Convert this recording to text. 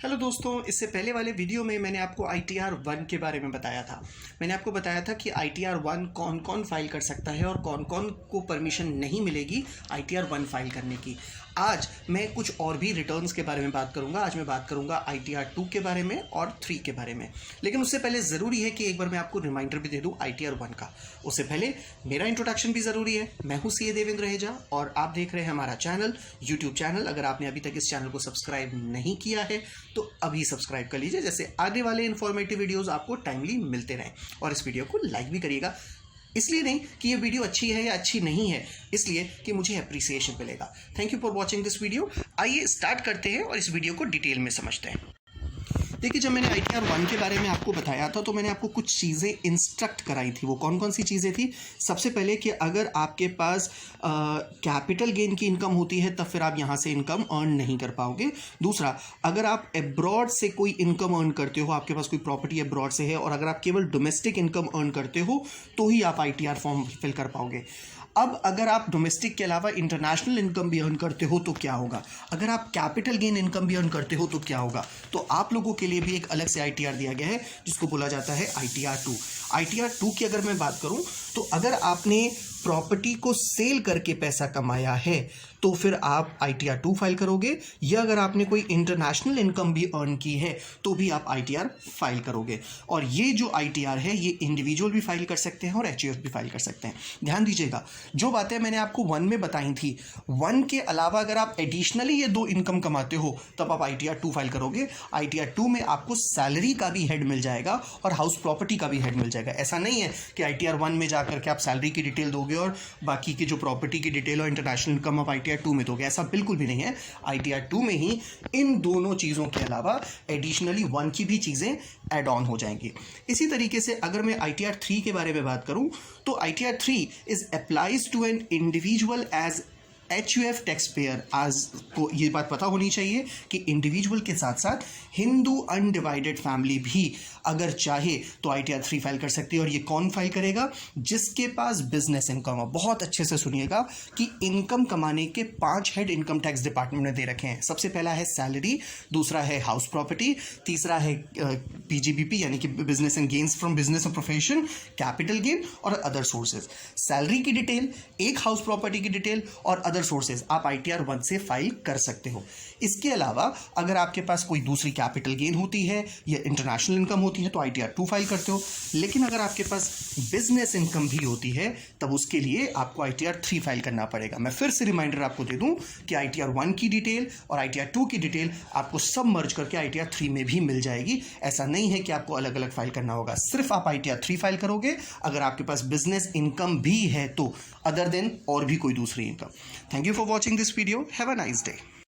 Hello दोस्तों, इससे पहले वाले वीडियो में मैंने आपको ITR 1 के बारे में बताया था। मैंने आपको बताया था कि ITR 1 कौन कौन फाइल कर सकता है और कौन कौन को परमिशन नहीं मिलेगी ITR 1 फाइल करने की। आज मैं कुछ और भी रिटर्न्स के बारे में बात करूंगा। आज मैं बात करूंगा ITR 2 के बारे में और 3 के बारे में। लेकिन उससे पहले ज़रूरी है कि एक बार मैं आपको रिमाइंडर भी दे दूं ITR 1 का। उससे पहले मेरा इंट्रोडक्शन भी ज़रूरी है। मैं हूं CA देवेंद्र रहेजा और आप देख रहे हैं हमारा चैनल, यूट्यूब चैनल। अगर आपने अभी तक इस चैनल को सब्सक्राइब नहीं किया है तो अभी सब्सक्राइब कर लीजिए, जैसे आने वाले इन्फॉर्मेटिव वीडियोस आपको टाइमली मिलते रहें। और इस वीडियो को लाइक भी करिएगा, इसलिए नहीं कि ये वीडियो अच्छी है या अच्छी नहीं है, इसलिए कि मुझे अप्रिसिएशन मिलेगा। Thank you for watching this video. आइए स्टार्ट करते हैं और इस वीडियो को डिटेल में समझते हैं। देखिए, जब मैंने ITR 1 के बारे में आपको बताया था तो मैंने आपको कुछ चीज़ें इंस्ट्रक्ट कराई थी। वो कौन कौन सी चीज़ें थी? सबसे पहले कि अगर आपके पास कैपिटल गेन की इनकम होती है तब फिर आप यहाँ से इनकम अर्न नहीं कर पाओगे। दूसरा, अगर आप अब्रॉड से कोई इनकम अर्न करते हो, आपके पास कोई प्रॉपर्टी अब्रॉड से है और अगर आप केवल डोमेस्टिक इनकम अर्न करते हो तो ही आप ITR फॉर्म फिल कर पाओगे। अब अगर आप डोमेस्टिक के अलावा इंटरनेशनल इनकम भी अर्न करते हो तो क्या होगा? अगर आप कैपिटल गेन इनकम भी अर्न करते हो तो क्या होगा? तो आप लोगों के लिए भी एक अलग से ITR दिया गया है जिसको बोला जाता है ITR 2। ITR 2 की अगर मैं बात करूं तो अगर आपने प्रॉपर्टी को सेल करके पैसा कमाया है तो फिर आप ITR 2 फाइल करोगे, या अगर आपने कोई इंटरनेशनल इनकम भी अर्न की है तो भी आप ITR फाइल करोगे। और ये जो ITR है ये इंडिविजुअल भी फाइल कर सकते हैं और HUF भी फाइल कर सकते हैं। ध्यान दीजिएगा, जो बातें मैंने आपको 1 में बताई थी, 1 के अलावा अगर आप एडिशनली ये 2 इनकम कमाते हो तब आप ITR 2 फाइल करोगे। ITR 2 में आपको सैलरी का भी हेड मिल जाएगा और हाउस प्रॉपर्टी का भी हेड मिल जाएगा। ऐसा नहीं है कि ITR 1 में जाकर के आप सैलरी की डिटेल दोगे और बाकी की जो प्रॉपर्टी की डिटेल और इंटरनेशनल इनकम आप ITR 2 में दोगे। ऐसा बिल्कुल भी नहीं है। ITR 2 में ही इन दोनों चीज़ों के अलावा एडिशनली 1 की भी चीज़ें ऐड ऑन हो जाएंगी। इसी तरीके से अगर मैं ITR 3 के बारे में बात करूं तो ITR 3 is applies to an individual as HUF taxpayer. आज को ये बात पता होनी चाहिए कि इंडिविजुअल के साथ साथ हिंदू अनडिवाइडेड फैमिली भी अगर चाहे तो ITR 3 फाइल कर सकती है। और ये कौन फाइल करेगा? जिसके पास बिजनेस इनकम हो। बहुत अच्छे से सुनिएगा कि इनकम कमाने के 5 हेड इनकम टैक्स डिपार्टमेंट ने दे रखे हैं। सबसे पहला है सैलरी, दूसरा है हाउस प्रॉपर्टी, तीसरा है PGBP यानी कि business and gains from business और प्रोफेशन, कैपिटल गेन और अदर सोर्सेज। सैलरी की डिटेल, एक हाउस प्रॉपर्टी की डिटेल और अदर सोर्सेज आप ITR 1 से फाइल कर सकते हो। इसके अलावा अगर आपके पास कोई दूसरी कैपिटल गेन होती है या इंटरनेशनल इनकम होती है तो ITR 2 फाइल करते हो। लेकिन अगर आपके पास बिजनेस इनकम भी होती है तब उसके लिए आपको ITR 3 फाइल करना पड़ेगा। मैं फिर से रिमाइंडर आपको दे दूं कि ITR 1 की डिटेल और ITR 2 की डिटेल आपको सब मर्ज करके ITR 3 में भी मिल जाएगी। ऐसा नहीं है कि आपको अलग अलग फाइल करना होगा, सिर्फ आप ITR 3 फाइल करोगे अगर आपके पास बिजनेस इनकम भी है तो, अदर देन और भी कोई दूसरी income. Thank you for watching this video. Have a nice day.